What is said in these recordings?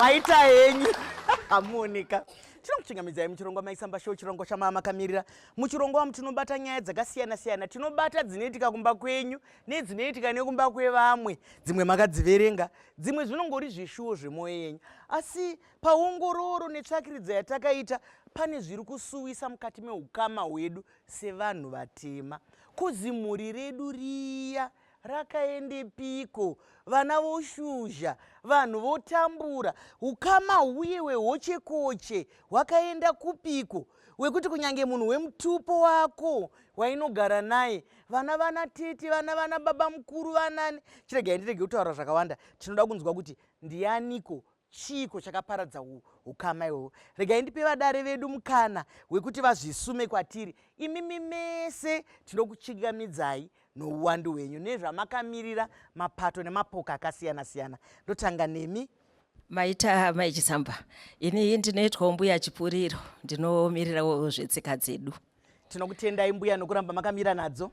maita henyu hamuoneka. Tinokuchingamidzai muchirongo maisamba show, chirongo chamama makamirira. Muchirongo wamu tinobata nyaya dzakasiyana siyana. Tinobata dzinoitika kumba kwenyu nedzinoitika nekumba kwevamwe. Dzimwe makadziverenga, dzimwe zvinongori zvishuwo zvemwoyo yenyu. Asi paongororo netsvakiridza yatakaita, pane zviri kusuwisa mukati meukama hwedu sevanhu vatema. Kuzimhuri redu riya rakaendepiko? Vana voshuzha, vanhu votambura, ukama huye hwehochekoche hwakaenda kupiko? Wekuti kunyange munhu wemutupo wako wainogara naye, vana tete, vana baba mukuru, vanani. Chiregai ndirege kutaura zvakawanda, tinoda kunzwa kuti ndianiko, chiko chakaparadza ukama ihwohwo. Regai ndipe vadare vedu mukana wekuti vazvisume kwatiri. Imimi mese tinokuchingamidzai nouwandu hwenyu nezvamakamirira mapato nemapoka akasiyana siyana. Ndotanga nemi. Maita Maichisamba, ini ndinoitwa mbuya Chipuriro, ndinomirirawo zvetsika dzedu. Tinokutendai mbuya nokuramba makamira nadzo.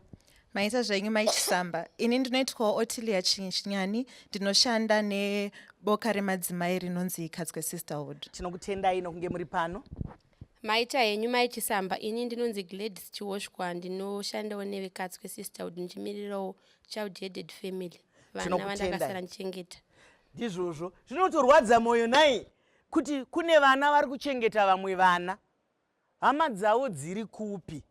Maita zvenyu Maichisamba, ini ndinoitwa Otilia Chinyani, ndinoshanda neboka remadzimai rinonzi Katswe Sisterhood. Tinokutendai nokunge muri pano. Maita henyu Maichisamba, ini ndinonzi Gladys Chiwoshwa, ndinoshandawo nevekatswe Sisterhood, ndichimirirawo child headed family. Vana vandakasara ndichengeta. Ndizvozvo zvinotorwadza mwoyo nai kuti kune vana vari kuchengeta vamwe vana, hama dzavo dziri kupi?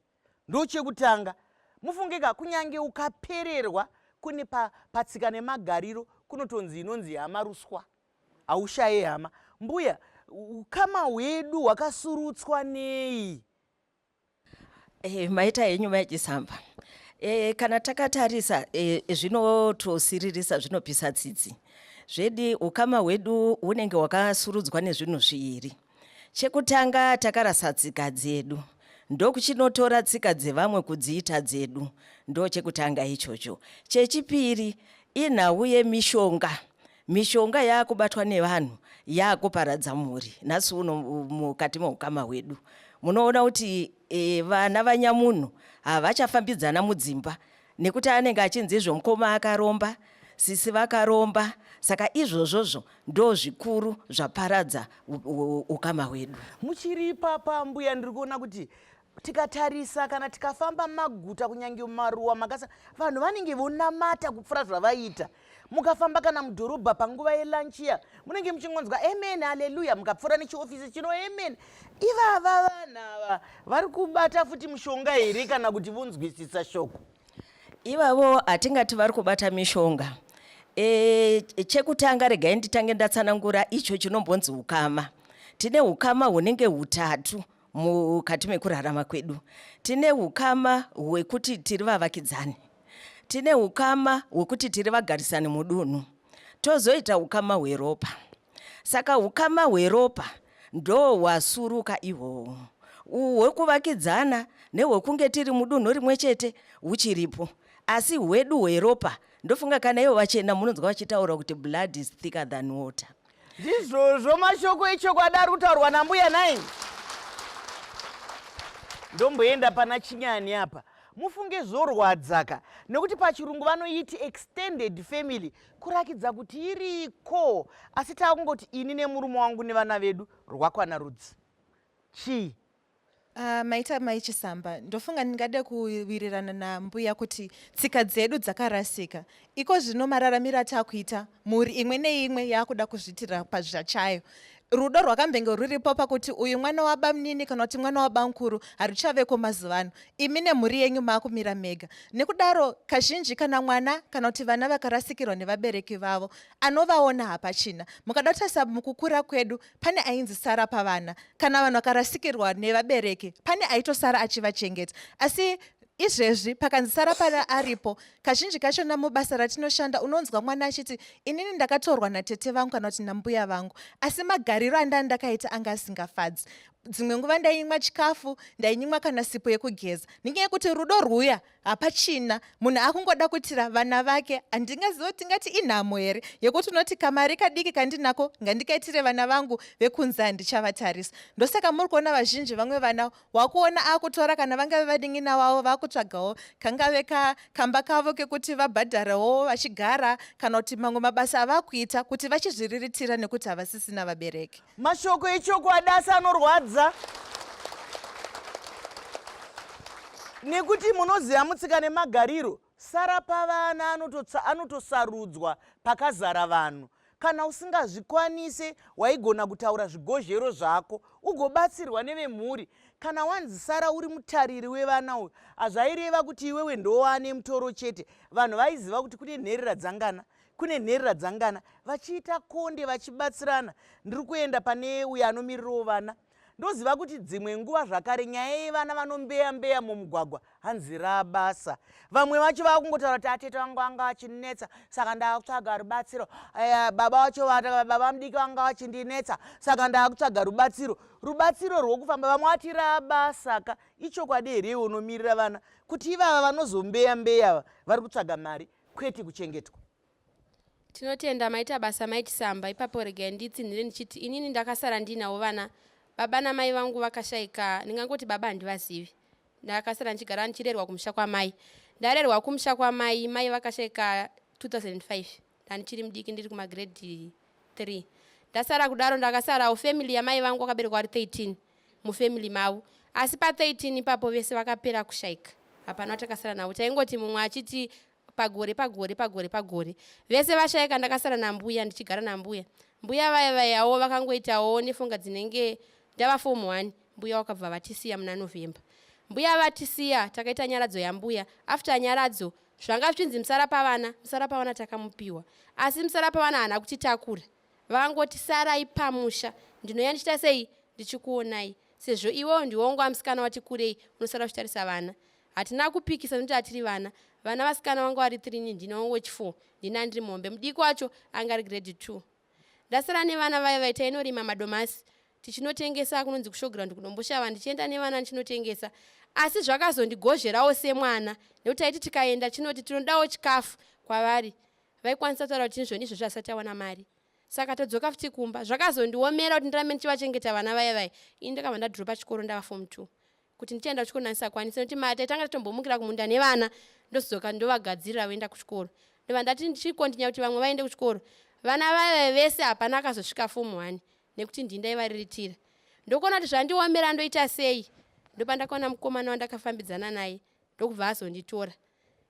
Ndochekutanga mufungika, kunyange ukapererwa kune patsika nemagariro kunotonzi inonzi hama ruswa, haushaye hama. Mbuya, ukama hwedu hwakasurutswa nei? Maita henyu Maichisamba, kana takatarisa zvinotosiririsa, zvinopisa tsitsi. Zvedi ukama hwedu hunenge hwakasurudzwa nezvinhu zviviri. Chekutanga, takarasa tsika dzedu, ndokuchinotora tsika dzevamwe kudziita dzedu, ndo chekutanga ichocho. Chechipiri, inhau yemishonga. Mishonga yakubatwa nevanhu, yakuparadza mhuri. Nhasi uno mukati meukama hwedu munoona kuti vana vanyamunhu havachafambidzana mudzimba, nekuti anenge achinzi zvomukoma akaromba, sisi vakaromba. Saka izvozvozvo ndo zvikuru zvaparadza ukama hwedu. Muchiri papa mbuya, ndiri kuona kuti tikatarisa kana tikafamba maguta kunyange maruwa makasa, vanhu vanenge vonamata kupfuura zvavaita. Mukafamba kana mudhorobha panguva yelanchiya, munenge muchingonzwa amen, haleluya. Mukapfuura nechiofisi chino amen. Ivava vanhu vari kubata futi mushonga here kana kuti vonzwisisa shoko? Ivavo hatingati vari kubata mishonga. Chekutanga, regai nditange ndatsanangura icho chinombonzi ukama. Tine ukama hunenge hutatu mukati mekurarama kwedu. Tine ukama hwekuti tiri vavakidzani, tine ukama hwekuti tiri vagarisani mudunhu, tozoita ukama hweropa. Saka ukama hweropa ndo hwasuruka ihwohwo. Hwekuvakidzana nehwekunge tiri mudunhu rimwe chete huchiripo, asi hwedu hweropa ndofunga kana ivo vachena munonzwa vachitaura kuti blood is thicker than water. Ndizvozvo mashoko echokwadi ari kutaurwa nambuya nai. Ndomboenda pana Chinyani apa, mufunge zorwadzaka, nekuti pachirungu vanoiti extended family, kurakidza kuti iriko. Asi takungoti ini nemurume wangu nevana vedu rwakwana rudzi. Chii? Maita Maichisamba, ndofunga ndingade kuwirirana nambuya kuti tsika dzedu dzakarasika. Iko zvino mararamiro atakuita, mhuri imwe neimwe yakuda kuzvitira pazvachayo. Rudo rwakambenge ruripo pakuti uyu mwana wabamnini kana kuti mwana wabamkuru haruchaveko mazuvano. Imi nemhuri yenyu makumira mega. Nekudaro kazhinji kana mwana kana kuti vana vakarasikirwa nevabereki vavo, anovaona hapachina. Mukatarisa mukukura kwedu, pane ainzi sara pavana. Kana vanhu vakarasikirwa nevabereki, pane aitosara achivachengeta. Asi izvezvi pakanzi sara pana aripo, kazhinji kacho namubasa ratinoshanda unonzwa mwana achiti inini ndakatorwa natete vangu kana kuti nambuya vangu, asi magariro andakaita anga asingafadzi. Dzimwe nguva ndaimwa chikafu, ndainyimwa kana sipo yekugeza. Nenyaya yekuti rudo rwuya hapachina. Munhu akungoda kutira vana vake. Handingazivi kuti tingati inhamo here yekuti unoti kamari kadiki kandinako ngandikaitire vana vangu vekunze handichavatarisa. Ndosaka muri kuona vazhinji vamwe vana wakuona akutora kana vangave vading'ina wavo vakutsvagawo kangave kamba kavo kekuti vabhadharawo vachigara kana kuti mamwe mabasa avakuita kuti vachizviriritira nekuti havasisina vabereki. Mashoko echokwadi asi anorwadza. Nekuti munoziva mutsika nemagariro, sara pavana anotosarudzwa pakazara vanhu. Kana usingazvikwanise waigona kutaura zvigozhero zvako ugobatsirwa nevemhuri. Kana wanzi sara uri mutariri wevana uyu, hazvaireva kuti iwewe ndowane mutoro chete. Vanhu vaiziva kuti kune nherera dzangana, kune nherera dzangana, vachiita konde vachibatsirana. Ndiri kuenda pane uyo anomirirawo vana. Ndoziva kuti dzimwe nguva zvakare nyaya yevana vanombeya mumugwagwa hanzi rabasa. Vamwe vacho vakungotaura kuti atete vangu vanga vachinetsa saka ndakutsvaga rubatsiro. Baba vacho baba mudiki vanga vachindinetsa saka ndakutsvaga rubatsiro. Rubatsiro rwokufamba vamwe vati rabasa ka. Ichokwadi here unomirira vana kuti ivava vanozombeya vari kutsvaga mari kwete kuchengetwa. Tinotenda maita basa maichisamba. Ipapo regai nditsinhire ndichiti inini ndakasara ndinawo vana. Baba namai vangu vakashaika. Ndingangoti baba handivazivi. Ndakasara ndichigara ndichirerwa kumusha kwamai. Ndarerwa kumusha kwamai, mai vakashaika 2005. Ndandichiri mudiki ndiri kumagrade 3. Ndasara kudaro ndakasarawo family yamai vangu vakaberekwa vari 13 mufamily mavo. Asi pa13 ipapo vese vakapera kushaika. Hapana takasara navo. Taingoti mumwe achiti pagore. Vese vashaika. Ndakasara nambuya ndichigara nambuya. Mbuya vayawo vakangoitawo nefunga dzinenge ndava form 1. Mbuya wakabva vatisiya muna November. Mbuya vatisiya takaita nyaradzo yambuya. After nyaradzo zvanga zvichinzi musara pavana takamupiwa. Asi musara pavana hana kutitakura. Vakangoti sarai pamusha. Ndinoya ndichita sei? Ndichikuonai. Sezvo iwo ndiwongo amusikana wati kurei unosara uchitarisa vana. Hatina kupikisa nokuti hatiri vana. Vana vasikana vangu vari 3 ndinowo wechi4. Ndina ndiri mombe. Mudiki wacho anga ari grade 2. Ndasara nevana vaya tainorima madomasi. Tichinotengesa kunonzi kushowground kunomboshava ndichienda nevana ndichinotengesa. Asi zvakazondigozherawo semwana. Nekuti taiti tikaenda chinoti tinodawo chikafu kwavari. Vaikwanisa kutaura kuti izvoni izvozvo asati awana mari. Saka todzoka futi kumba. Zvakazondiomera kuti ndirambe ndichivachengeta vana vaya. Ini ndakabva ndadhiropa chikoro ndava form 2. Kuti ndichienda kuchikoro ndisakwanisa nokuti mate tanga tatombomukira kumunda nevana ndozodzoka ndovagadzirira voenda kuchikoro. Ndobva ndati ndichikontinya kuti vamwe vaende kuchikoro. Vana vaya vese hapana akazosvika form 1 nekuti ndindaivariritira. Ndokuona kuti zvandiomera ndoita sei. Ndopa ndakaona mukomana wandakafambidzana naye ndokubva azonditora.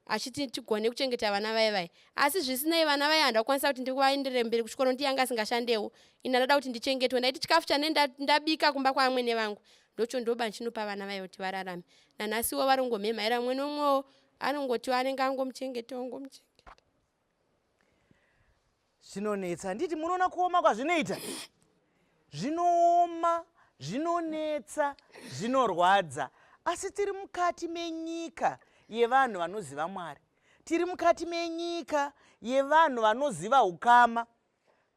Achiti tigone kuchengeta vana vaya. Asi zvisinei vana vaya handakwanisa kuti ndikuvaendere mberi kuchikoro ndiyanga asingashandewo. Ina ndada kuti ndichengetwe. Ndaiti chikafu chanenge ndabika kumba kwaamwene vangu. Ndocho ndoba ndichinopa vana vaya kuti vararame. Nanhasiwo varongomhemhaira mumwe nomwewo anongoti anenge angomuchengeta. Zvinonetsa. Nditi munoona kuoma kwazvinoita? Zvinooma, zvinonetsa, zvinorwadza. Asi tiri mukati menyika yevanhu vanoziva Mwari. Tiri mukati menyika yevanhu vanoziva ukama.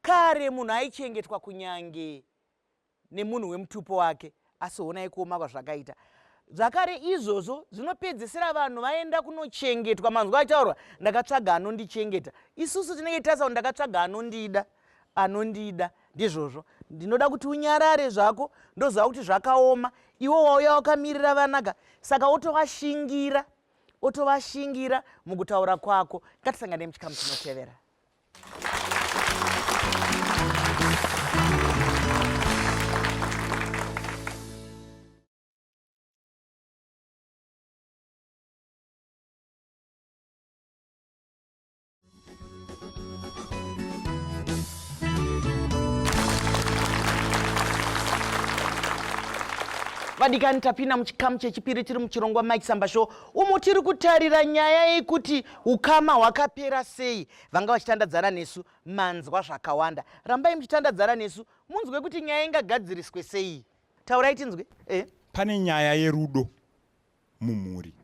Kare munhu aichengetwa kunyange nemunhu wemutupo wake. Asi honai kuoma kwazvakaita. Zvakare izvozvo zvinopedzisira vanhu vaenda kunochengetwa. Manzwa achitaurwa ndakatsvaga anondichengeta. Isusu tinenge tasawo ndakatsvaga anondida. Ndizvozvo ndinoda kuti unyarare zvako. Ndoziva kuti zvakaoma. Iwo wauya wakamirira vanaka. Saka otovashingira mukutaura kwako. Ngatisangane muchikamu chinotevera. Vadikani tapinda muchikamu chechipiri tiri muchirongwa Mike Samba Show. Umo tiri kutarira nyaya yekuti ukama hwakapera sei. Vanga vachitandadzana nesu manzwa zvakawanda. Rambai muchitandadzana nesu munzwe kuti nyaya ingagadziriswe sei. Taurai tinzwe. Pane nyaya yerudo mumhuri.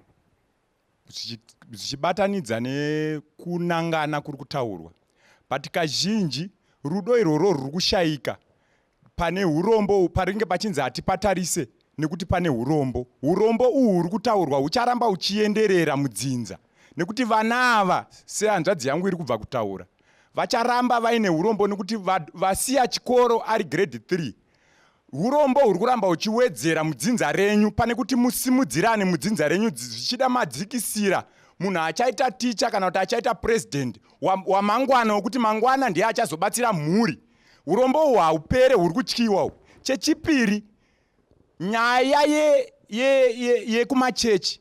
Zvichibatanidza nekunangana kuri kutaurwa. But kazhinji rudo iroro ruri kushaika. Pane urombo paringe pachinzi hatipatarise nekuti pane urombo. Urombo uhu huri kutaurwa hucharamba huchienderera mudzinza, nekuti vana ava, sehanzvadzi yangu iri kubva kutaura, vacharamba vaine urombo nekuti vasiya chikoro ari grade 3. Urombo huri kuramba huchiwedzera mudzinza renyu, pane kuti musimudzirane mudzinza renyu zvichida madzikisira. Munhu achaita ticha kana kuti achaita president wamangwana wekuti mangwana ndiye achazobatsira mhuri. Urombo uhu haupere, huri kutyiwa. Chechipiri, nyaya yekumachechi,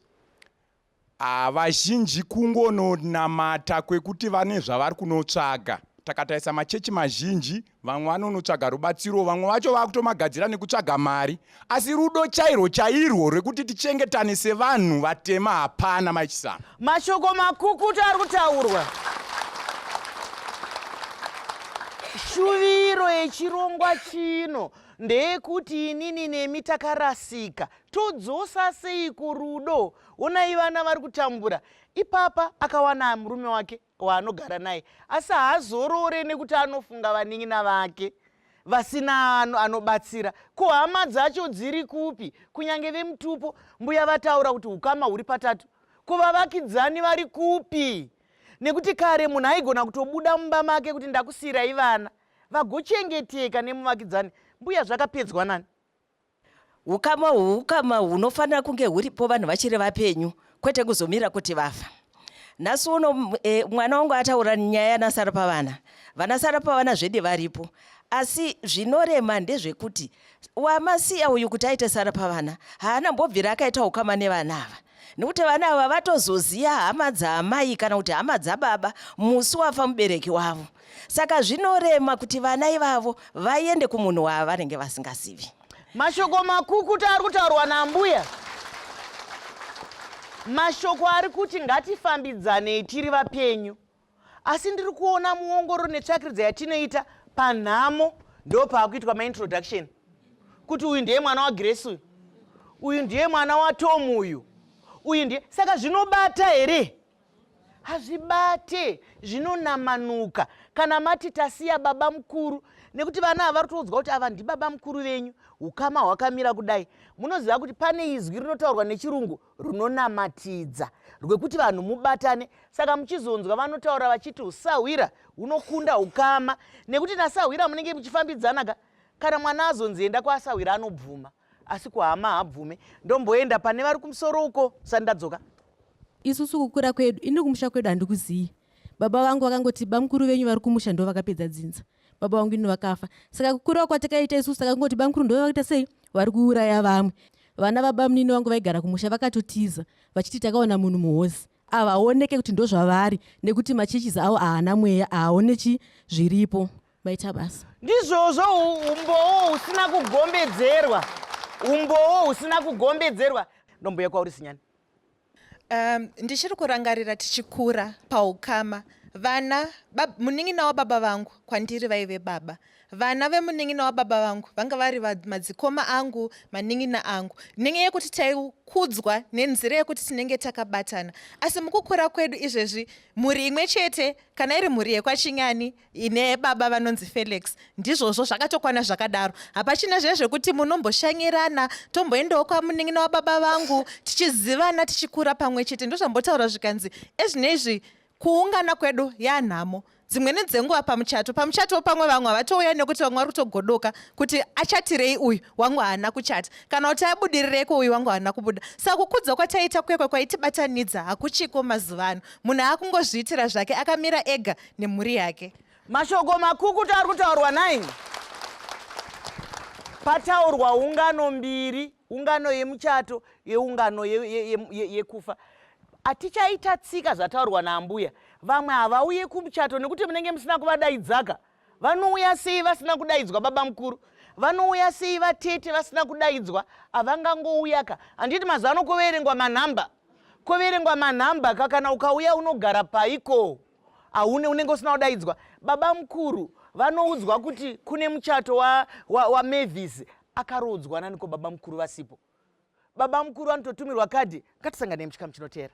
vazhinji kungononamata kwekuti vane zvavari kunotsvaga. Takataisa machechi mazhinji, vamwe vanonotsvaga rubatsiro, vamwe vacho vakutomagadzira nekutsvaga mari, asi rudo chairwo rwekuti tichengetane sevanhu vatema hapana. Maichisamba, mashoko makukutu ari kutaurwa. Shuviro yechirongwa chino ndeyekuti inini nemi takarasika, todzosa sei kurudo? Onai vana vari kutambura. Ipapa akawana murume wake waanogara naye, asi haazorore nekuti anofunga vanin'ina vake vasina anobatsira. Ko hama dzacho dziri kupi? Kunyange vemutupo mbuya vataura kuti ukama huri patatu. Ko vavakidzani vari kupi? Nekuti kare munhu aigona kutobuda mumba make kuti ndakusiyirai vana vagochengeteka nemuvakidzani. Mbuya zvakapedzwa nani? Ukama hunofanira kunge huripo vanhu vachiri vapenyu, kwete kuzomira kuti vafa. Nhasi uno mwana wangu ataura nyaya yanasara pavana. Vanasara pavana zvedi varipo. Asi zvinorema ndezvekuti wamasiya uyu kuti aite sara pavana, haana mbobvira akaita ukama nevana ava. Nekuti vana ava vatozoziya hama dzaamai kana kuti hama dzababa musi wafa mubereki wavo. Saka zvinorema kuti vana ivavo vaende kumunhu wavanenge vasingazivi. Mashoko makukutu ari kutaurwa nambuya. Mashoko ari kuti ngatifambidzane tiri vapenyu. Asi ndiri kuona muongororo netsvakiridza yatinoita panhamo ndo paakuitwa maintroduction. Kuti uyu ndiye mwana waGrace uyu ndiye mwana waTom uyu ndiye. Saka zvinobata here? Hazvibate, zvinonamanuka. Kana mati tasiya baba mukuru, nekuti vana ava vatoudzwa kuti ava ndibaba mukuru venyu, ukama hwakamira kudai. Munoziva kuti pane izwi rinotaurwa nechirungu runonamatidza, rwekuti vanhu mubatane. Saka muchizonzwa vanotaura vachiti usahwira unokunda ukama, nekuti nasahwira munenge muchifambidzana. Kana mwana azonzienda kwaasahwira anobvuma, asi kuhama haabvume. Ndomboenda pane vari kumusoro uko, sandadzoka. Isusu kukura kwedu, ini kumusha kwedu handikuzivi. Baba vangu vakangoti bamukuru venyu vari kumusha ndo vakapedza dzinza. Baba vangu ino vakafa. Saka kukura kwatakaita isusu takangoti bamukuru ndo vakaita sei? Vari kuuraya vamwe. Vana baba munini vangu vaigara kumusha vakatotiza vachiti takaona munhu muhosi. Ava aoneke kuti ndo zvavari nekuti machechizi avo haana mweya, haaonechi zviripo. Vaita basa. Ndizvozvo umbowo husina kugombedzerwa. Umbowo husina kugombedzerwa. Ndombuya kwauri Sinyani. Ndichiri kurangarira tichikura paukama, vana munin'ina wababa vangu kwandiri vaive baba. Vana vemunin'ina wababa vangu vanga vari madzikoma angu, manin'ina angu, nenyaya yekuti taikudzwa nenzira yekuti tinenge takabatana. Asi mukukura kwedu izvezvi mhuri imwe chete, kana iri mhuri yekwaChinyani ine baba vanonzi Felix, ndizvozvo zvakatokwana zvakadaro. Hapachina zvezvekuti munomboshanyirana, tomboendawo kwamunin'ina wababa vangu tichizivana tichikura pamwe chete. Ndozvambotaura zvikanzi ezvinezvi kuungana kwedu yanhamo. Dzimweni dzenguva pamuchato pamwe vamwe havatouya nekuti vamwe vari kutogodoka kuti achatirei uyu wangu haana kuchata, kana kuti abudirireko uyu wangu haana kubuda. Saka kukudza kwataita kwekwe kwaitibatanidza hakuchiko mazuva ano. Munhu akungozviitira zvake akamira ega nemhuri yake. Mashoko makukutu ari kutaurwa naini. Pataurwa ungano mbiri, ungano yemuchato, yeungano yekufa. Atichaita tsika zvataurwa naambuya. Vamwe havauye kumuchato nekuti munenge musina kuvadaidzaka. Vanouya sei vasina kudaidzwa baba mukuru? Vanouya sei vatete vasina kudaidzwa? Havangangouyaka. Handiti mazuva ano koverengwa manhamba. Koverengwa manhamba kana ukauya unogara paiko. Unenge usina kudaidzwa. Baba mukuru vanoudzwa kuti kune muchato waMavis, akarodzwa naniko baba mukuru vasipo. Baba mukuru anototumirwa kadhi. Ngatisangane muchikamu chinoteera.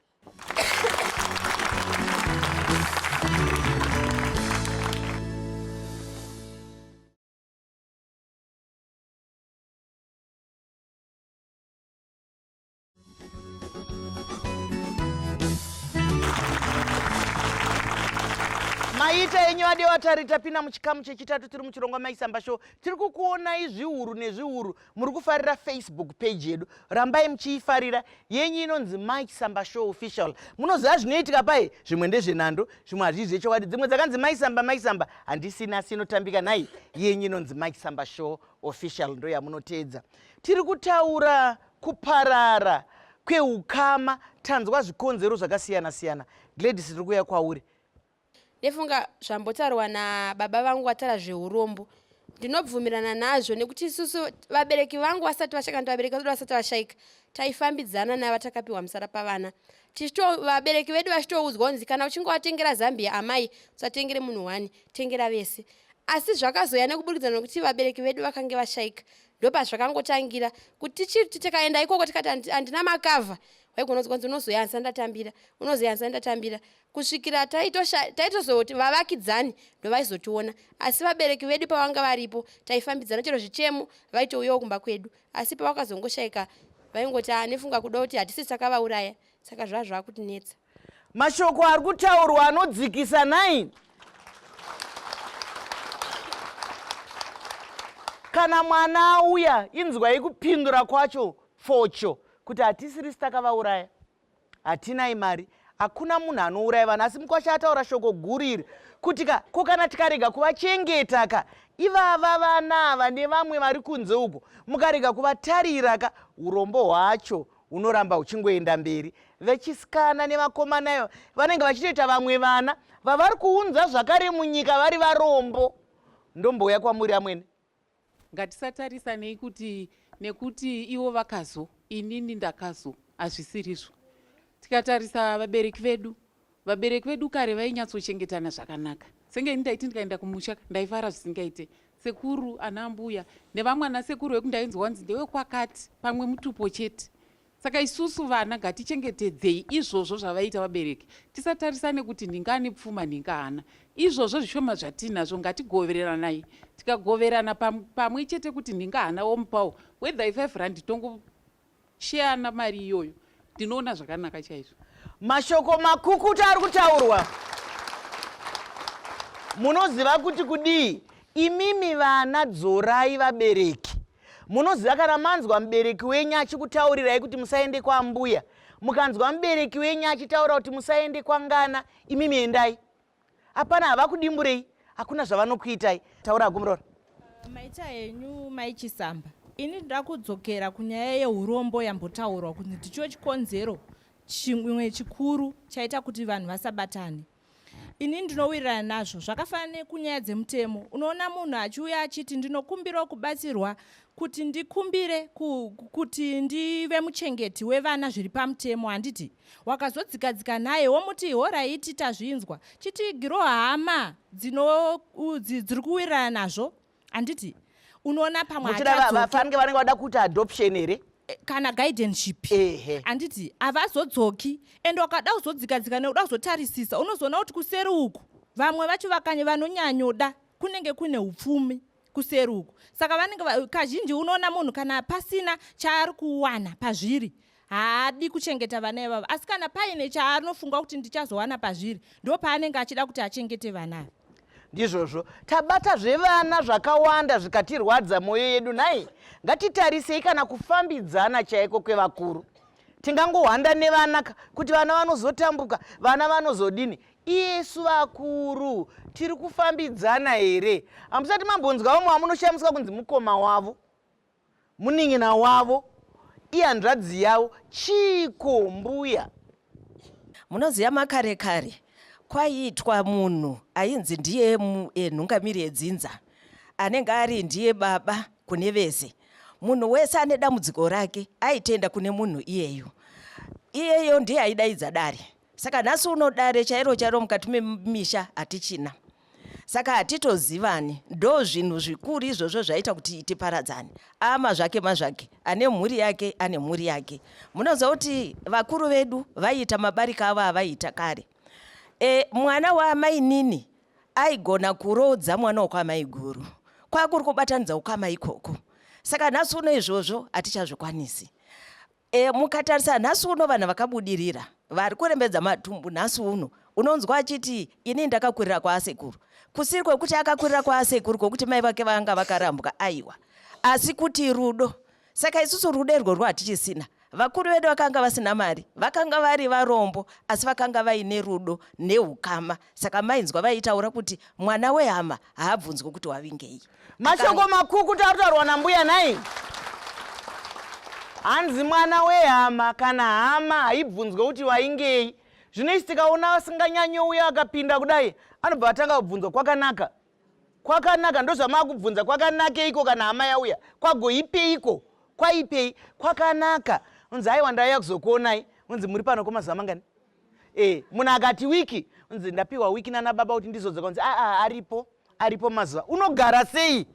maita enyu ade watari tapinda muchikamu chechitatu tiri muchirongwa maisamba show. Tiri kukuonai zviuru nezviuru muri kufarira Facebook page yedu. Rambai muchiifarira. Yenyu inonzi Maisamba Show Official. Munoziva zvinoitika pai, zvimwe ndezvenhando, zvimwe hazvizvi chokwadi. Dzimwe dzakanzi Maisamba handisina sinotambika nai. Yenyu inonzi Maisamba Show Official ndo yamunoteedza. Tiri kutaura kuparara kweukama, tanzwa zvikonzero zvakasiyana siyana. Gladys tiri kuuya kwauri. Ndefunga zvambotaurwa nababa vangu vatara zveurombo. Ndinobvumirana nazvo nekuti isusu vabereki vangu vasati vashaka vabereki vedu vasati vashaika taifambidzana navatakapiwa musara pavana. Vabereki vedu vachitoudzwa kunzi kana uchingovatengera Zambia amai usatengere munhu wani, tengera vese. Asi zvakazoya nekuburikidza nokuti vabereki vedu vakange vashaika. Ndopa zvakangotangira kuti tikaenda ikoko tikati handina makavha, waigona kunzi unozoyanza ndatambira, unozoyanza ndatambira. Kusvikira taitozoti vavakidzani ndovaizotiona. Asi vabereki vedu pavanga varipo taifambidzana chero zvichemo vaitouyawo kumba kwedu. Asi pavakazongoshaika vaingoti nefunga kuda kuti hatisi takavauraya. Saka zvakutinetsa. Mashoko ari kutaurwa anodzikisa nai. Kana mwana auya inzwai kupindura kwacho focho kuti hatisiri takavauraya, hatinai mari, hakuna munhu anouraya vanhu. Asi mukwasha ataura shoko guru iri kuti kana tikarega kuvachengeta ka ivava vana ava nevamwe vari kunze uko, mukarega kuvatarira ka urombo hwacho unoramba uchingoenda mberi. Vechisikana nevakomanayo vanenge vachitoita vamwe vana vavari kuunza zvakare munyika vari varombo. Ndombouya kwamuri amwene. Ngatisatarisanei kuti nekuti ivo vakazo inini ndakazo hazvisirizvo. Tikatarisa vabereki vedu kare vainyatsochengetana zvakanaka. Senge ndaiti ndikaenda kumusha ndaifara zvisingaite. Sekuru ana mbuya nevamwe ana sekuru vekundainzwa kunzi ndewe kwakati pamwe mutupo chete. Saka isusu vana ngatichengetedzei izvozvo zvavaita vabereki. Tisatarisane kuti ndingani pfuma ndingana. Izvozvo zvishoma zvatinazvo ngatigovereranai. Tikagoverana pamwe chete kuti ndingana womupawo whether i5 rand tongosheyana mari iyoyo. Ndinoona zvakanaka chaizvo. Mashoko makukuta ari kutaurwa. Munoziva kuti kudii? Imimi vana dzorai vabereki. Munoziva kana manzwa mubereki wenyu achikutaurirai kuti musaende kwambuya, mukanzwa mubereki wenyu achitaura kuti musaende kwangana, imimi endai. Hapana havakudimburei, hakuna zvavanokuitai. Taura kumurora. Maita henyu Maichisamba. Ini ndoda kudzokera kunyaya yeurombo yambotaurwa kuti ndicho chikonzero chimwe chikuru chaita kuti vanhu vasabatane. Ini ndinowirirana nazvo. Zvakafanana nekunyaya dzemutemo. Unoona munhu achiuya achiti ndinokumbira kubatsirwa kuti ndikumbire kuti ndive muchengeti wevana zviri pamutemo. Handiti wakazodzikadzika naye womuti horaiti tazvinzwa chitigiro hama dziri kuwirirana nazvo. Handiti unoona pamwe vafanike vanenge vada kuita adoption here kana guardianship. Handiti havazodzoki ende wakada kuzodzikadzika nekuda kuzotarisisa unozoona kuti kuseri uku vamwe vacho vakanye vanonyanyoda kunenge kune upfumi kuseri uku. Saka vanenge kazhinji unoona munhu kana pasina chaari kuwana pazviri haadi kuchengeta vana ivavo, asi kana paine chaanofunga kuti ndichazowana pazviri ndo paanenge achida kuti achengete vana. Ndizvozvo tabata zvevana zvakawanda zvikatirwadza moyo yedu. Nai ngatitarisei kana kufambidzana chaiko kwevakuru. Tingangohwanda nevana kuti vana vanozotambuka, vana vanozodini. Isu vakuru tiri kufambidzana here? Hamusati mambonzwawo mumwe wamunoshamiswa kunzi mukoma wavo, muning'ina wavo, ihanzvadzi yavo, chiko mbuya. Munoziva makare kare kwaiitwa munhu ainzi ndiye nhungamiri yedzinza, anenge ari ndiye baba kune vese. Munhu wese ane dambudziko rake aitenda kune munhu iyeyo ndiye aidaidza dare. Saka nhasi uno dare chairo mukati memisha hatichina. Saka hatitozivani. Ndo zvinhu zvikuru izvozvo zvaita kuti tiparadzane. Mazvake mazvake, ane mhuri yake ane mhuri yake. Munoziva kuti vakuru vedu vaiita mabarika avo avaita kare. Mwana waamai nini aigona kurodza mwana wokwamai guru, kwakuri kubatanidza ukwamai ikoko. Saka nhasi uno izvozvo hatichazvikwanisi. Mukatarisa nhasi uno vanhu vakabudirira vari kurembedza matumbu nhasi uno unonzwa achiti ini ndakakurira kwaasekuru, kusiri kwekuti akakurira kwaasekuru kwokuti mai vake vanga vakarambwa, aiwa, asi kuti rudo. Saka isusu rudo irwo rwatichisina. Vakuru vedu vakanga vasina mari, vakanga vari varombo, asi vakanga vaine rudo neukama. Saka mainzwa vaitaura kuti mwana wehama haabvunzwi kuti wavingei. Mashoko makukuta arutaurwa nambuya nai. Hanzi mwana wehama kana hama haibvunzwe kuti waingei. Zvinoitika tikaona asinganyanyouya akapinda kudai, anobva atanga kubvunzwa kwakanaka. Kwakanaka ndozvamakubvunza kwakanaka iko kana hama yauya. Kwagoipeiko? Kwaipei? Kwakanaka. Unzi aiwa ndauya kuzokuonai. Unzi muri pano kwamazuva mangani? Munhu akati wiki, unzi ndapiwa wiki nana baba kuti ndizodzoka. Unzi aripo mazuva. Unogara sei?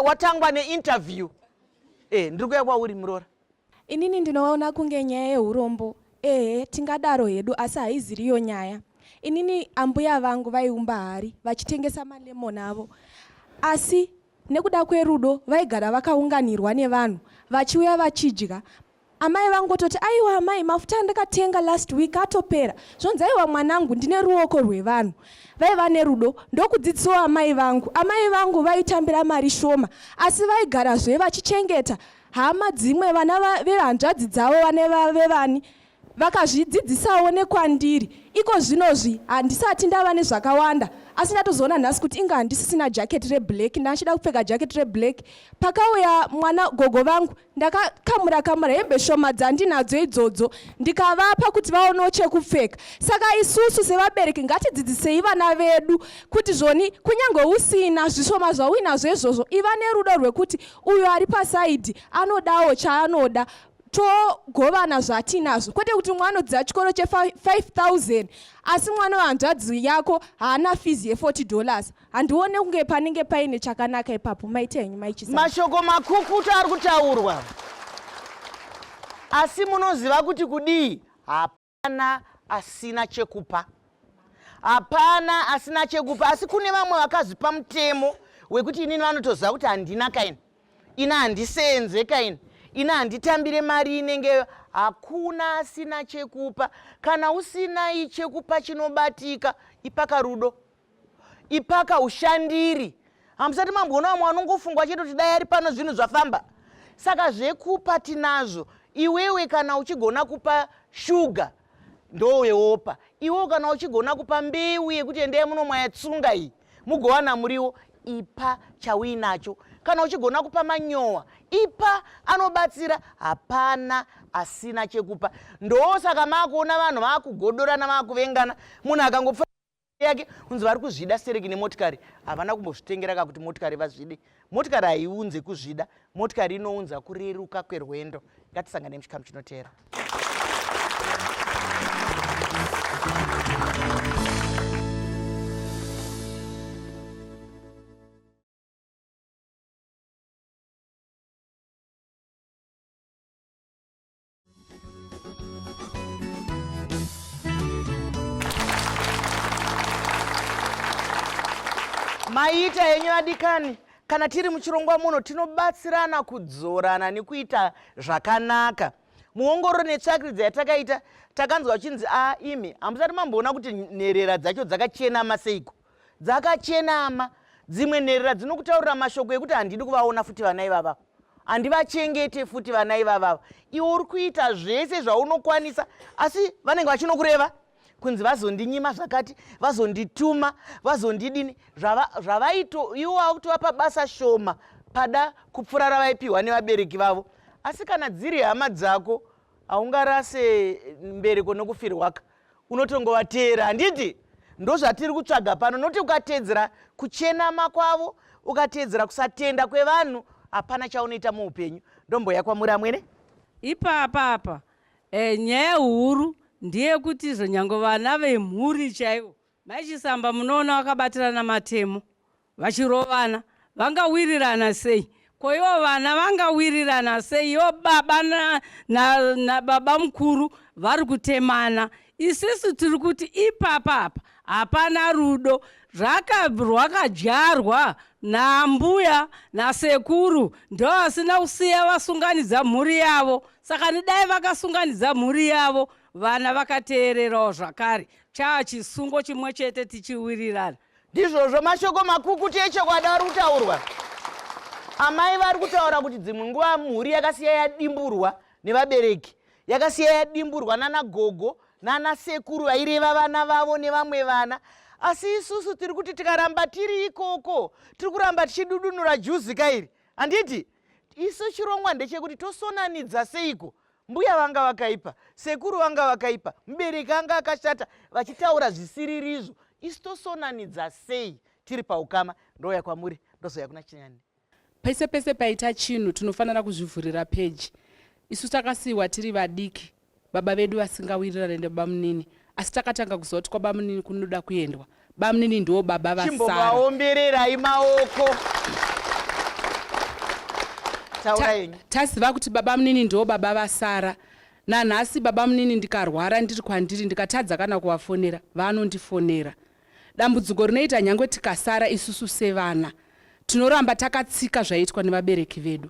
Watangwa neinterview. Ndiri kuya kwauri Murora. Inini ndinoona kunge nyaya yeurombo. Tingadaro hedu asi haiziriyo nyaya. Inini ambuya vangu vaiumba hari vachitengesa malemon avo. Asi nekuda kwerudo vaigara vakaunganirwa nevanhu vachiuya vachidya. Amai vangototi aiwa amai mafuta andakatenga last week atopera. Zvonzi aiwa mwanangu ndine ruoko rwevanhu. Vaiva nerudo ndokudzidzisawo amai vangu. Amai vangu vaitambira mari shoma asi vaigarazve vachichengeta hama dzimwe vana vehanzvadzi dzavo vane vevani vakazvidzidzisawo nekwandiri. Iko zvinozvi handisati ndava nezvakawanda asi ndatozoona nhasi kuti inga handisisina jaketi reblack, ndachida kupfeka jaketi reblack. Pakauya mwana gogo vangu ndakakamura hembe shoma dzandinadzo idzodzo ndikavapa kuti vaonewo chekupfeka. Saka isusu sevabereki ngatidzidzisei vana vedu kuti zvoni kunyange usina zvishoma zvauinazvo izvozvo iva nerudo rwekuti uyo ari pasaidhi anodawo chaanoda. Togovana zvatinazvo, kwete kuti mwana unodzidza chikoro che$5,000 asi mwana wehanzvadzi yako haana fizi $40. Handione kunge panenge paine chakanaka ipapo. Maitenyu maichisa. Mashoko makukuta ari kutaurwa. Asi munoziva kuti kudii? Hapana asina chekupa. Hapana asina chekupa. Asi kune vamwe vakazvipa mutemo wekuti inini vanotoziva kuti handina kaini, ina handisenze kaini, ina handitambire mari inenge. Hakuna asina chekupa. Kana usina chekupa chinobatika, ipaka rudo, ipaka ushandiri. Hamusati mamboona mwana unongofungwa chete kuti dai ari pano zvinhu zvafamba. Saka zvekupa tinazvo. Iwewe kana uchigona kupa shuga ndowewopa. Iwewe kana uchigona kupa mbeu yekuti endei munomwa yatsunga iyi mugowana muriwo, ipa chauinacho. Kana uchigona kupa manyowa, ipa, anobatsira. Hapana asina chekupa. Ndosaka makuona vanhu vakugodorana vakuvengana. Munhu akangopfa yake unzi vari kuzvida stereki nemotikari. Havana kumbozvitengeraka kuti motikari vazvide. Motikari haiunze kuzvida, motikari inounza kureruka kwerwendo. Ngatisangane muchikamu chinoteera. Maita yenyu adikani, kana tiri muchirongwa muno tinobatsirana kudzorana nekuita zvakanaka. Muongororo netsvakiridza yatakaita takanzwa chinzi imi hamusati mamboona kuti nherera dzacho dzakachenama seiko. Dzakachenama. Dzimwe nherera dzinokutaurira mashoko ekuti handidi kuvaona futi vana ivava, handivachengete futi vana ivava. Iwe uri kuita zvese zvaunokwanisa asi vanenge vachinokureva kunzi vazondinyima zvakati, vazondituma, vazondidini. Zvavaito iwo vakutovapa basa shoma pada kupfuura ravaipiwa nevabereki vavo. Asi kana dziri hama dzako haungarase mbereko nokufirwaka, unotongovateera. Handiti ndozvatiri kutsvaga pano, noti ukatedzera kuchenama kwavo, ukatedzera kusatenda kwevanhu, hapana chaunoita muupenyu. Ndomboya kwamuri amwene ipapa nyaya huru ndiye kuti zvonyango vana vemhuri chaivo maichisamba munoona vakabatirana matemo vachirovana, vangawirirana sei? Koivo vana vangawirirana sei? Ivo baba na baba mukuru vari kutemana. Isisu tiri kuti ipapa hapana rudo, rwakadyarwa nambuya nasekuru ndo vasina kusiya vasunganidza mhuri yavo. Saka nidai vakasunganidza mhuri yavo, vana vakateererawo zvakare, chachisungo chimwe chete tichiwirirana. Ndizvozvo mashoko makukutu echokwadi ari kutaurwa. Amai vari kutaura kuti dzimwe nguva mhuri yakasiya yadimburwa nevabereki, yakasiya yadimburwa nana gogo nana sekuru vaireva vana vavo nevamwe vana. Asi isusu tiri kuti tikaramba tiri ikoko, tiri kuramba tichidudunura juzi kairi. Handiti isu chirongwa ndechekuti tosonanidza seiko. Mbuya vanga vakaipa, sekuru vanga vakaipa, mubereki anga akashata, vachitaura zvisiririzvo. Isu tosonanidza sei tiri paukama? Ndoya kwamuri, ndozoya kuna Chinyani. Pese pese paita chinhu tinofanira kuzvivhurira peji. Isu takasiyiwa tiri vadiki, baba vedu vasingawirirane nebaba munini, asi takatanga kuziva kuti kwababa munini kunoda kuendwa. Baba munini ndiwo baba vasara. Chimbovaombererai maoko. Taziva kuti baba munini ndiwo baba vasara. Nanhasi baba munini ndikarwara ndiri kwandiri ndikatadza kana kuvafonera, vanondifonera. Dambudziko rinoita nyangwe tikasara isusu sevana. Tinoramba takatsika zvaitwa nevabereki vedu.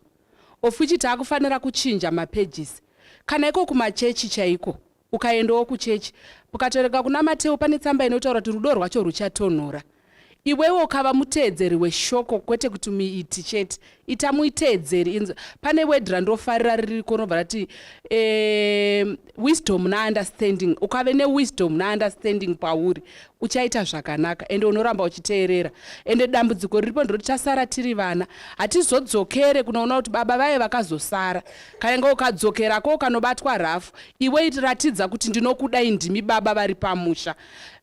Ofuchi taakufanira kuchinja mapages. Kana iko kumachechi chaiko, ukaendawo kuchechi, ukatoreka kuna Mateo pane tsamba inotaura kuti rudo rwacho ruchatonhora. Iwewe ukava muteedzeri weshoko kwete kuti muiti chete. Ita muiteedzeri. Pane wedhi randofarira ririko rinobva rati wisdom na-understanding. Ukave ne-wisdom na-understanding pauri, uchaita zvakanaka ende unoramba uchiteerera. Ende dambudziko riripo ndiroti tasara tiri vana, hatizodzokere kunoona kuti baba vaye vakazosara. Kana ukadzokerako ukanobatwa rafu, iwe itiratidza kuti ndinokudai ndimi baba vari pamusha.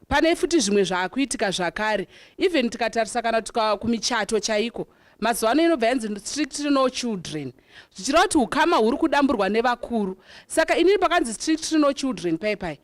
Pane futi zvimwe zvaakuitika zvakare, even tikatarisa kana kumichato chaiko, mazuva ano inobva yanzi strictly no children. Zvichireva kuti ukama huri kudamburwa nevakuru. Saka inini pakanzi strictly no children paipai,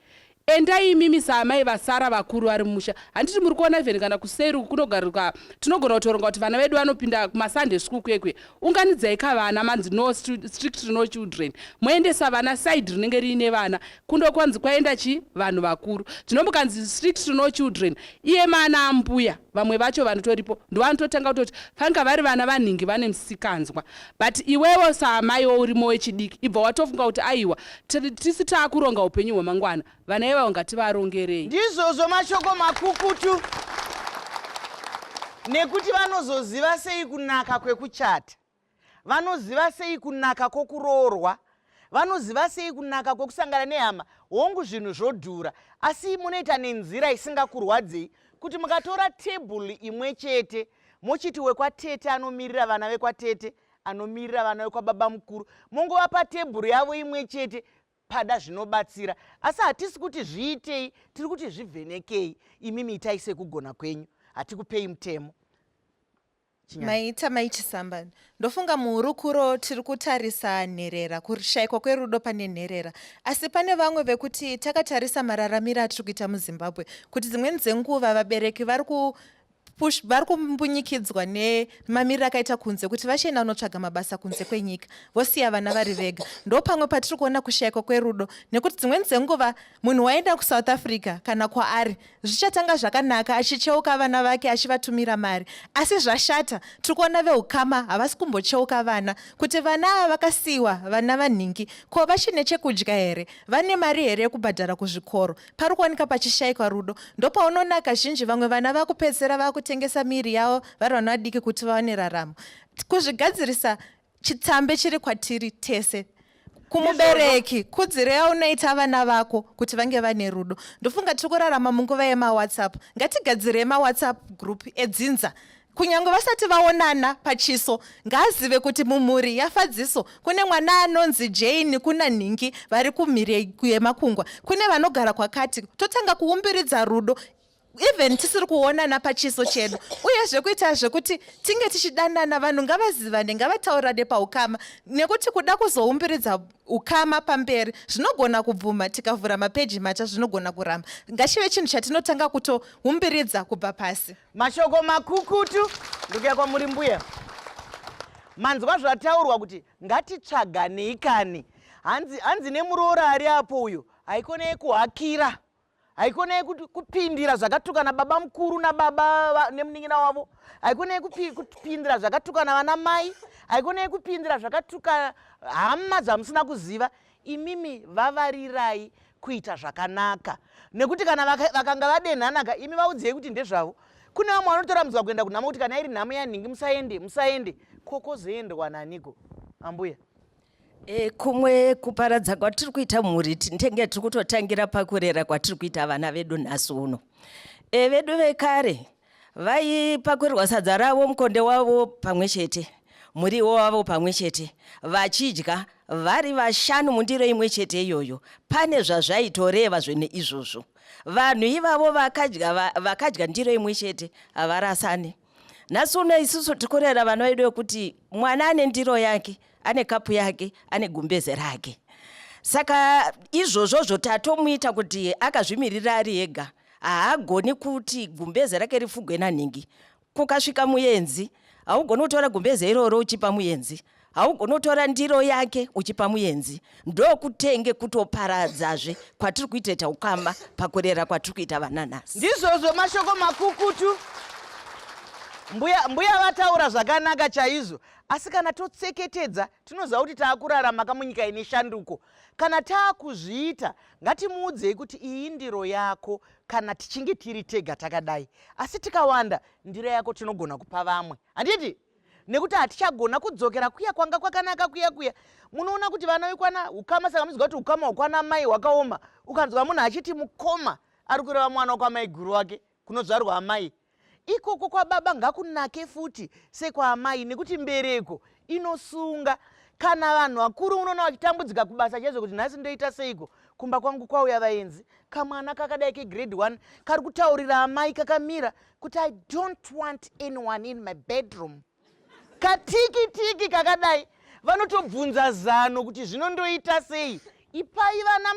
endai imimi saamai vasara vakuru vari mumusha. Handiti muri kuona even kana kuseri kunogaruka tinogona kutoronga kuti vana vedu vanopinda kumasunday school kwekwe. Unganidzai kavana manzi no strictly no children. Moendesa vana side rinenge riine vana. Kundokwanzi kwaenda vanhu vakuru. Dzinombokanzi strictly no children. Iye mana ambuya vamwe vacho vanotoripo ndovanototanga kutoti fanka vari vana vanhingi vane musikanzwa. But iwewo saamai urimo wechidiki ibva watofunga kuti aiwa tisi taakuronga upenyu hwemangwana. Vana iva ngativarongerei. Ndizvozvo mashoko makukutu. Nekuti vanozoziva sei kunaka kwekuchata, vanoziva sei kunaka kwokuroorwa, vanoziva sei kunaka kwokusangana nehama. Hongu zvinhu zvodhura, asi munoita nenzira isingakurwadzei. Kuti mukatora tebhuri imwe chete, mochiti wekwatete anomirira vana vekwatete, anomirira vana vekwababa mukuru, mongovapa tebhuri yavo imwe chete, pada zvinobatsira. Asi hatisi kuti zviitei, tiri kuti zvivhenekei. Imimi itai sekugona kwenyu, hatikupei mutemo. Maita Maichisamba, ndofunga muhurukuro tiri kutarisa nherera, kushayikwa kwerudo pane nherera. Asi pane vamwe vekuti takatarisa mararamiro atiri kuita muZimbabwe, kuti dzimweni dzenguva vabereki vari kumbunyikidzwa nemamiriro akaita kunze, kuti vachienda kunotsvaga mabasa kunze kwenyika, vosiya vana vari vega. Ndo pamwe patiri kuona kushayikwa kwerudo, nekuti dzimweni dzenguva munhu waenda kuSouth Africa kana kwaari zvichatanga zvakanaka, achicheuka vana vake achivatumira mari. Asi zvashata, tiri kuona veukama havasi kumbocheuka vana, kuti vana ava vakasiyiwa, vana vanhingi, ko vachine chekudya here, vane mari here yekubhadhara kuzvikoro. Pari kuoneka pachishayikwa rudo. Ndo paunoona kazhinji vamwe vana vakupedzera vakutengesa miri yavo vari vana vadiki kuti vaone raramo. Kuzvigadzirisa chitsambe chiri kwatiri tese. Kumubereki kudzire unoita vana vako kuti vange vane rudo. Ndofunga tiri kurarama munguva yemaWhatsApp. Ngatigadzire maWhatsApp group edzinza. Kunyange vasati vaonana pachiso, ngaazive kuti mumhuri yafadziso kune mwana anonzi Jane, kuna nhingi vari kumhiri yemakungwa, kune vanogara kwakati. Totanga kuumbiridza rudo even tisiri kuonana pachiso chedu. Uyezve kuita zvekuti tinge tichidanana, vanhu ngavazivane, ngavataurane paukama, nekuti kuda kuzoumbiridza ukama pamberi zvinogona kubvuma. Tikavhura mapeji matsva zvinogona kuramba. Ngachive chinhu chatinotanga kutoumbiridza kubva pasi. Mashoko makukutu ndokuya kwamuri mbuya. Manzwa zvataurwa kuti ngatitsvaganei kani. Hanzi nemuroora ari apo uyo haikonei kuhakira, haikonei kupindira zvakatukana baba mukuru nababa nemunin'ina wavo, haikonei kupindira zvakatukana vana mai, haikonei kupindira zvakatukana hama dzamusina kuziva. Imimi vavarirai kuita zvakanaka, nekuti kana vakanga vadenhanaka imi vaudzei kuti ndezvavo. Kune vamwe vanotora muzwa kuenda kunhamo kuti kana iri nhamo yanhingi musaende kokozoendwa naniko ambuya. Kumwe kuparadza kwatiri kuita mhuri tenge tiri kutotangira pakurera kwatiri kuita vana vedu nhasi uno. Vedu vekare vaipakurirwa sadza ravo, mukonde wavo pamwe chete, muriwo wavo pamwe chete, vachidya vari vashanu mundiro imwe chete iyoyo. Pane zvazvaitoreva zvene izvozvo. Vanhu ivavo vakadya ndiro imwe chete havarasani. Nhasi uno isusu tikurera vana vedu kuti mwana ane ndiro yake, ane kapu yake, ane gumbeze rake. Saka izvozvo tatomuita kuti akazvimirira ari ega, haagoni kuti gumbeze rake rifugwe nanhingi. Kukasvika muenzi, haugoni kutora gumbeze iroro uchipa muenzi, haugoni kutora ndiro yake uchipa muenzi. Ndokutenge kutoparadzazve kwatiri kuita ukama pakurera kwatiri kuita vana nhasi. Ndizvozvo mashoko makukutu. Mbuya vataura zvakanaka chaizvo, asi kana totseketedza tinoziva kuti taakurarama munyika ine shanduko. Kana taakuzviita ngatimuudzei kuti iyi ndiro yako kana tichinge tiri tega takadai, asi tikawanda ndiro yako tinogona kupa vamwe, handiti? Nekuti hatichagona kudzokera kuya kwanga kwakanaka kuya. Munoona kuti vana vikwana ukama, saka muziva kuti ukama hukwana mai hwakaoma. Ukanzwa munhu achiti mukoma ari kureva mwana wakwamai guru wake kunozvarwa amai, ikoko kwa baba ngakunake futi sekwa amai, nekuti mbereko inosunga. Kana vanhu vakuru unoona vachitambudzika kubasa chaizvo kuti nhasi ndoita seiko, kumba kwangu kwauya vaenzi, kamwana kakadai kegrade 1 kari kutaurira amai kakamira kuti I don't want anyone in my bedroom. Katiki kakadai vanotobvunza zano kuti zvinondoita sei. Ipai vana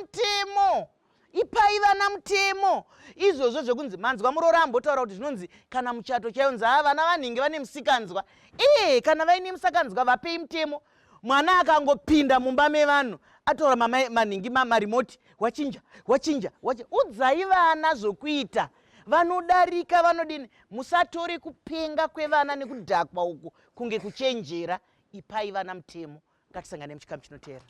mutemo. Izvozvo zvekunzi manzwa muroora ambotaura kuti zvinonzi kana muchato chaionzi vana vanhingi vane musikanzwa. Kana vaine musikanzwa vapei mutemo. Mwana akangopinda mumba mevanhu atora manhingi marimoti, wachinja. Udzai vana zvokuita. Vanodarika, vanodini. Musatori kupenga kwevana nekudhakwa uku kunge kuchenjera. Ipai vana mutemo. Ngatisangane muchikamu chinoteera.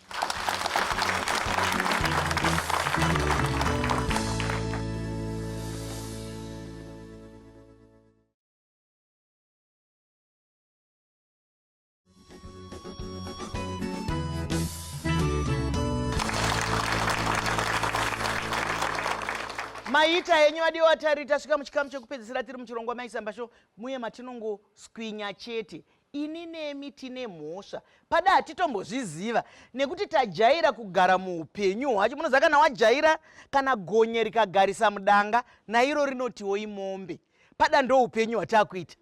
Maita henyu vadiwa vatari, tasvika muchikamu chekupedzisira tiri muchirongwa maisamba show, muye matinongoswinya chete. Ini nemi tine mhosva, pada hatitombozviziva nekuti tajaira kugara muupenyu hwacho. Munoziva kana wajaira, kana gonye rikagarisa mudanga, nairo rinotiwo imombe. Pada ndo upenyu hwatakuita,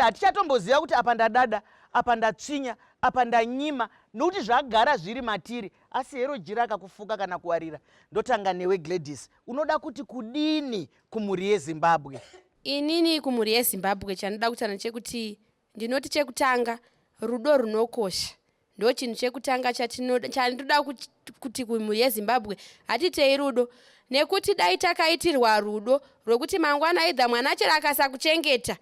hatichatomboziva kuti apa ndadada, apa ndatsvinya, apa ndanyima, nokuti zvagara zviri matiri. Asi hero jira akakufuka kana kuwarira. Ndotanga newe Gladys, unoda kuti kudini kumhuri yeZimbabwe? Inini kumhuri yeZimbabwe chanoda kutaura chekuti ndinoti chekutanga rudo runokosha. Ndo chinhu chekutanga chandoda kuti kumhuri yeZimbabwe hatitei rudo, nekuti dai takaitirwa rudo rwekuti mangwana aidha mwana chero akakuchengeta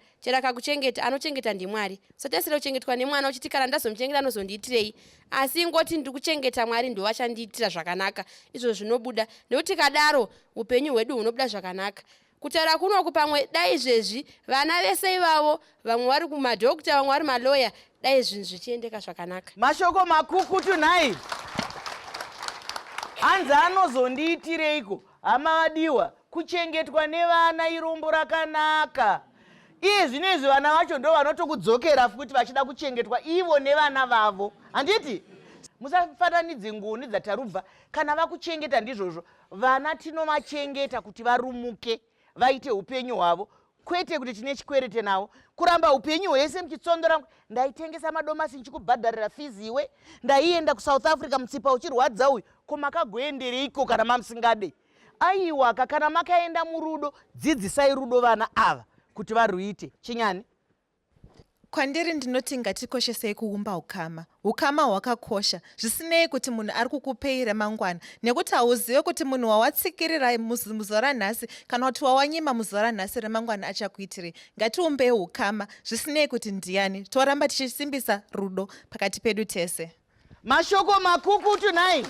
anochengeta ndiMwari. Usatesere kuchengetwa nemwana uchiti kana ndazomuchengeta anozondiitirei, asi ngoti ndiri kuchengeta Mwari ndo vachandiitira zvakanaka. Izvo zvinobuda, nekuti kadaro upenyu hwedu hunobuda zvakanaka. Kutaura kunoku pamwe dai izvezvi vana vese ivavo, vamwe vari kumadhokota, vamwe vari maloya, dai zvinhu zvichiendeka zvakanaka. Mashoko makukutu nhai. Hanzi anozondiitireiko? Hama vadiwa, kuchengetwa nevana irombo rakanaka. Iye zvinezvi vana vacho ndo vanotokudzokera futi vachida kuchengetwa ivo nevana vavo. Handiti? Musafananidze ngoni dzatarubva. Kana vakuchengeta ndizvozvo, vana tinovachengeta kuti varumuke, vaite upenyu hwavo. Kwete kuti tine chikwerete navo. Kuramba upenyu hwese muchitsondora, ndaitengesa madomasi nchikubhadharira fees iwe, ndaienda kuSouth Africa mutsipa uchirwadza uyu, ko makagoendereiko kana mamusingade? Aiwa, kana makaenda murudo, dzidzisai rudo vana ava kuti varuite. Chinyani? Kwandiri ndinoti ngatikoshesei kuumba ukama. Ukama hwakakosha, zvisinei kuti munhu ari kukupei ramangwana, nekuti hauzive kuti munhu wawatsikirira muzuva ranhasi kana kuti wawanyima muzuva ranhasi ramangwana achakuitirei. Ngatiumbei ukama, zvisinei kuti ndiani. Toramba tichisimbisa rudo pakati pedu tese. Mashoko makukutu nhai.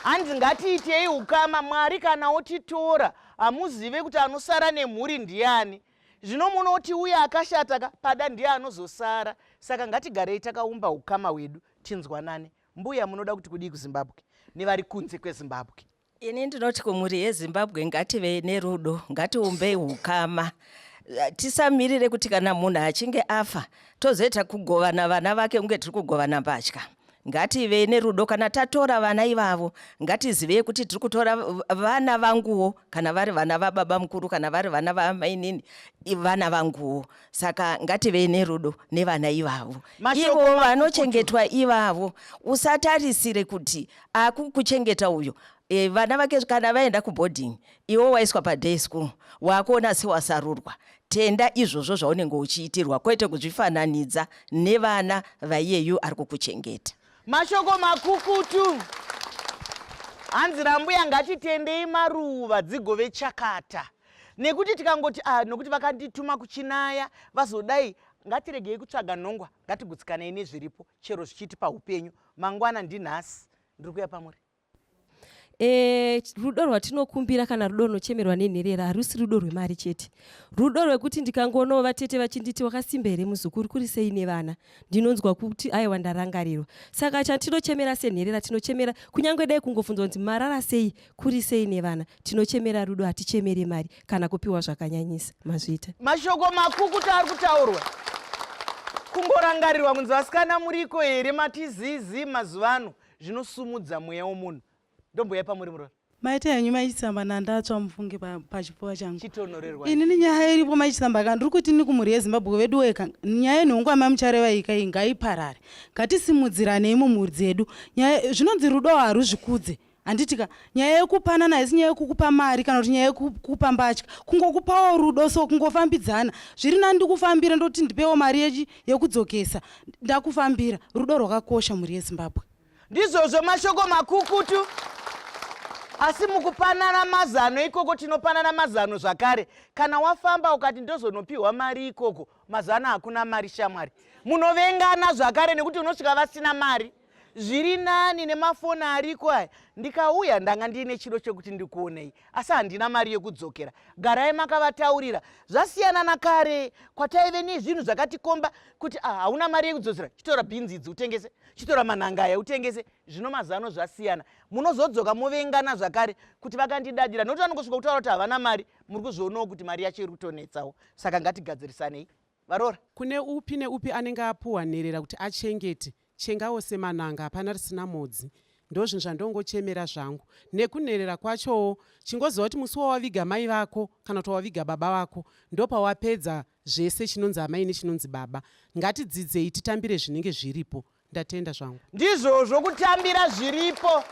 hanzi ngatiitei ukama. Mwari kana otitora hamuzive kuti anosara nemhuri ndiani. Zvino munoti uye akashata pada ndiye anozosara. Saka ngatigarei takaumba ukama hwedu tinzwanane. Mbuya munoda kuti kudii kuZimbabwe nevari kunze kweZimbabwe? Ini ndinoti kumhuri yeZimbabwe ngative nerudo, ngatiumbei ukama. Tisamirire kuti kana munhu achinge afa tozoita kugovana vana vake unge tiri kugovana mbatya. Ngative nerudo. Kana tatora vana ivavo ngatizive kuti tiri kutora vana vanguwo, kana vari vana vababa mukuru, kana vari vana vamainini, vana vanguwo. Saka ngative nerudo nevana ivavo. Ivo vanochengetwa ivavo, usatarisire kuti akukuchengeta uyo. Vana vake kana vaenda kuboarding, iwo waiswa paday school, wakuona sewasarurwa. Tenda izvozvo zvaunenge uchiitirwa, kwete kuzvifananidza nevana vaiyeyu ari kukuchengeta. Mashoko makukutu. Hanzi rambuya ngatitendei maruva dzigove chakata. Nekuti tikangoti nokuti vakandituma kuchinaya vazodai, ngatiregei kutsvaga nhongwa, ngatigutsikane nezviripo chero zvichiti paupenyu. Mangwana ndinhasi ndiri kuya pamuri. Rudo rwatinokumbira kana rudo runochemerwa nenherera harusi rudo rwemari chete. Rudo rwekuti ndikangoona vatete vachinditi wakasimba here muzukuru, kuri sei nevana, ndinonzwa kuti aiwa ndarangarirwa. Saka chatinochemera senherera tinochemera, kunyange dai kungofunzwa kuti marara sei, kuri sei nevana, tinochemera rudo, hatichemere mari kana kupiwa zvakanyanyisa. Mazvita mashoko makukutu ari kutaurwa. Kungorangarirwa kunzi vasikana muriko here matizizi mazuvano zvinosumudza mweya womunhu. Ndomboya pamuri murora. Maite yanyu maisamba nandatsva mufunge pachipfuva changu. Chitonorerwa. Ini nyaya iripo maisamba kandi kuti ni kumhuri yeZimbabwe vedu weka. Nyaya yenhongo amamuchareva ika ngaiparare. Ngatisimudziranei mumhuri dzedu. Nyaya zvinonzi rudo haruzvikudze. Handitika nyaya yekupanana haisi nyaya yekukupa mari kana kuti nyaya yekukupa mbatya. Kungokupawo rudo so kungofambidzana. Zviri nani ndikufambira ndoti ndipewo mari yekudzokesa. Ndakufambira. Rudo rwakakosha mhuri yeZimbabwe. Ndizvozvo mashoko makukutu. Asi mukupanana mazano ikoko tinopanana mazano zvakare. Kana wafamba ukati ndozonopiwa mari ikoko, mazano hakuna mari shamwari. Munovengana zvakare nekuti unosvika vasina mari. Zviri nani nemafoni ariko aya. Ndikauya ndanga ndine chiro chekuti ndikuonei, asi handina mari yekudzokera. Garai makavataurira. Zvasiyana nakare kwataive nezvinhu zvakatikomba kuti hauna mari yekudzosera, chitora bhinzi idzi utengese, chitora manhangaya utengese. Zvino mazano zvasiyana. Munozodzoka movengana zvakare kuti vakandidadira. Nokuti vanongosvika kutaura kuti havana mari, muri kuzvionawo kuti mari yacho iri kutonetsawo. Saka ngatigadzirisanei. Varora. Kune upi neupi anenge apuwa nherera kuti achengete, chengawo semanhanga hapana risina modzi. Ndozvinhu zvandongochemera zvangu. Nekunherera kwachowo chingoziva kuti musi wawaviga mai vako kana kuti waviga baba vako ndopawapedza zvese chinonzi amai nechinonzi baba. Ngatidzidzei titambire zvinenge zviripo. Ndatenda zvangu. Ndizvozvo kutambira zviripo.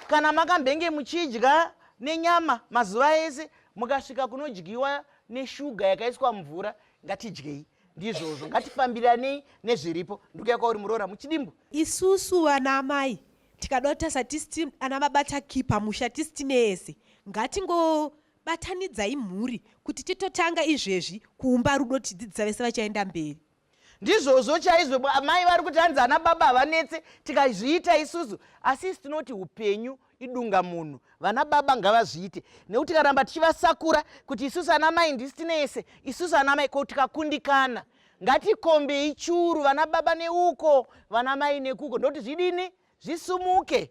Kana makambenge muchidya nenyama mazuva ese mukasvika kunodyiwa neshuga yakaiswa mvura, ngatidyei. Ndizvozvo ngatifambiranei nezviripo. Ndikuya kwauri Murora muchidimbu. Isusu vana amai tikadotasa tisiti ana baba takipa musha tisiti nese, ngatingobatanidzai mhuri kuti titotanga izvezvi kuumba rudo tidzidzisa vese vachaenda mberi. Ndizvozvo chaizvo mai vari kuti hanzi ana baba havanetse tikazviita isusu. Asi isi tinoti upenyu idunga munhu. Vana baba ngavazviite. Nekuti karamba tichivasakura kuti isusu ana mai ndisiti nese, isusu ana mai ko tikakundikana. Ngatikombe churu vana baba neuko, vana mai nekuko. Ndoti zvidini? Zvisumuke.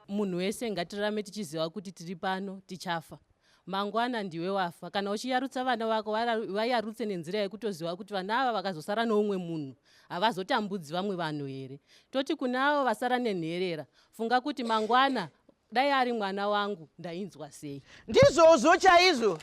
Munhu wese ngatirame tichiziva kuti tiri pano tichafa. Mangwana ndiwe wafa. Kana uchiyarutsa vana vako vayarutse nenzira yekutoziva kuti vana ava vakazosara noumwe munhu havazotambudzi vamwe vanhu here. Toti kunavo vasara nenherera, funga kuti mangwana dai ari mwana wangu ndainzwa sei. Ndizvozvo chaizvo.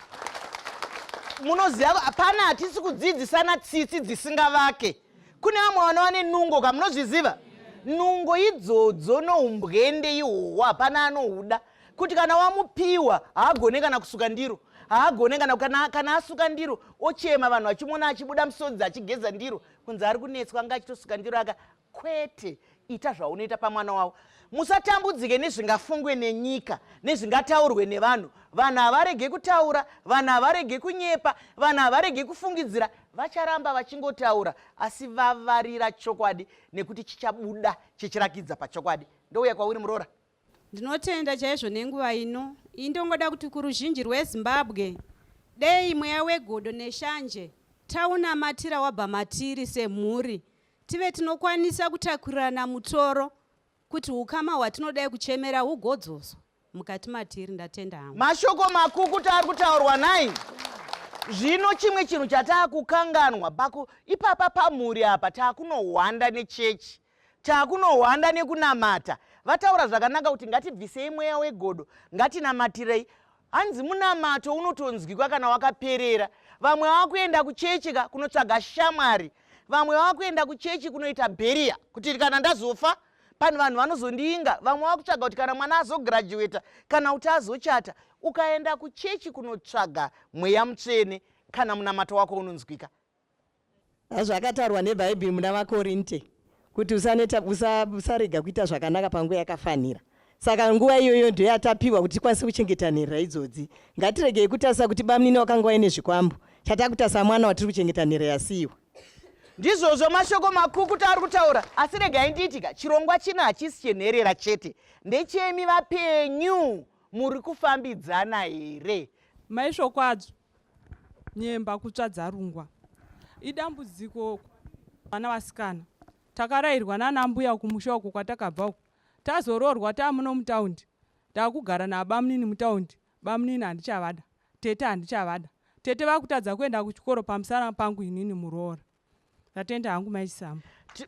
Munoziva hapana hatisi kudzidzisana tsitsi dzisingavake. Kune vamwe vana vane nungo kamunozviziva. Nungo idzodzo noumbwende ihwohwo hapana anohuda. Kuti kana wamupiwa haagone kana kusuka ndiro, haagone kana asuka ndiro ochema vanhu vachimona achibuda musodzi achigeza ndiro kunzi ari kunetswa anga achitosuka ndiro aka. Kwete, ita zvaunoita pamwana wavo. Musatambudzike nezvingafungwe nenyika, nezvingataurwe nevanhu. Vanhu havarege kutaura, vanhu havarege kunyepa, vanhu havarege kufungidzira. Vacharamba vachingotaura asi vavarira chokwadi nekuti chichabuda chichirakidza pachokwadi. Ndouya kwauri Murora. Ndinotenda chaizvo nenguva ino. Indongoda kuti kuruzhinji rweZimbabwe dei mweya wegodo neshanje taunamatira wabva matiri semhuri tive tinokwanisa kutakurirana mutoro kuti ukama hwatinodai kuchemera hugodzoswa mukati matiri. Ndatenda hangu. Mashoko makukutu ari kutaurwa nai. Zvino chimwe chinhu chataakukanganwa ipapa pamhuri apa taakunohwanda nechechi, taakunohwanda nekunamata. Vataura zvakanaka kuti ngatibvisei mweya wegodo, ngatinamatirei. Hanzi munamato unotonzwikwa kana wakaperera. Vamwe vakuenda kuchechika kunotsvaga shamwari, vamwe vakuenda kuchechi kunoita bheria kuti kana ndazofa pane vanhu vanozondinga. Vamwe vakutsvaga kuti kana mwana azogirajuweta kana kuti azochata, ukaenda kuchechi kunotsvaga mweya mutsvene kana munamato wako unonzwika. Zvakatarwa nebhaibheri muna vakorinte kuti usarega kuita zvakanaka panguva yakafanira. Saka nguva iyoyo ndiyo yatapiwa kuti tikwanise kuchengeta nherera idzodzi. Ngatiregei kutarisa kuti bamunini wakanga waine zvikwambo, chatakutarisa mwana watiri kuchengeta nherera yasiyiwa. Ndizvozvo mashoko makukutu ari kutaura. Asi regai ndiitika, chirongwa chino hachisi chenherera chete, ndechemi vapenyu. Muri kufambidzana here? Maizvokwadzo nyemba kutsvadza rungwa idambudziko vana vasikana. Takarayirwa nana mbuya kumusha uko kwatakabva uko, tazororwa tamuno mutaundi, takugara nabamunini mutaundi. Bamunini handichavada, tete handichavada, tete vakutadza kuenda kuchikoro pamusana pangu inini muroora. Ndatenda hangu maichisamba.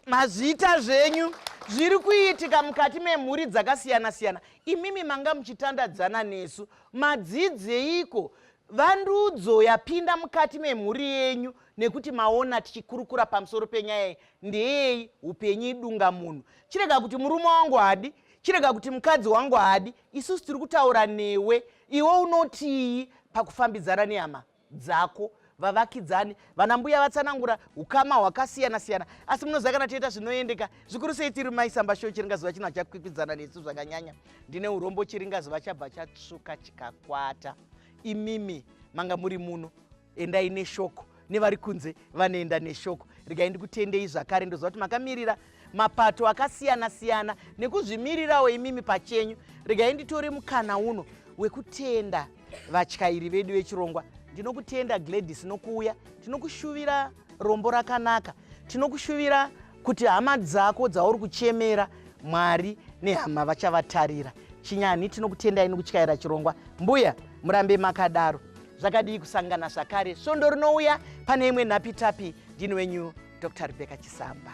Mazita zvenyu zviri kuitika mukati memhuri dzakasiyana siyana. Imimi manga muchitandadzana nesu. Madzidzeiko vandudzo yapinda mukati memhuri yenyu nekuti maona tichikurukura pamusoro penyaya iyi ndeyei? Upenyu idunga munhu. Chirega kuti murume wangu hadi, chirega kuti mukadzi wangu hadi, isusu tiri kutaura newe. Iwe unotii pakufambidzana nehama dzako? Vavakidzani vana mbuya vatsanangura ukama hwakasiyana siyana, asi munoziva kana toita zvinoendeka. Zvikuru sei tiri maisamba show chiringazuva chino chakwikwidzana nesu zvakanyanya. Ndine urombo chiringazuva chabva chatsvuka chikakwata. Imimi manga muri muno, endai neshoko, nevari kunze vanoenda neshoko. Regai ndikutendei zvakare, ndoziva kuti makamirira mapato akasiyana siyana nekuzvimirirawo imimi pachenyu. Regai nditore mukana uno wekutenda vatyairi vedu vechirongwa. Ndinokutenda Gladys nokuuya, tinokushuvira rombo rakanaka, tinokushuvira kuti hama dzako dzauri kuchemera Mwari nehama vachavatarira. Chinyani tinokutendai nokutyaira chirongwa. Mbuya murambe makadaro. Zvakadii kusangana zvakare. Svondo rinouya pane imwe nhapitapi. Ndini wenyu Dr. Rebecca Chisamba.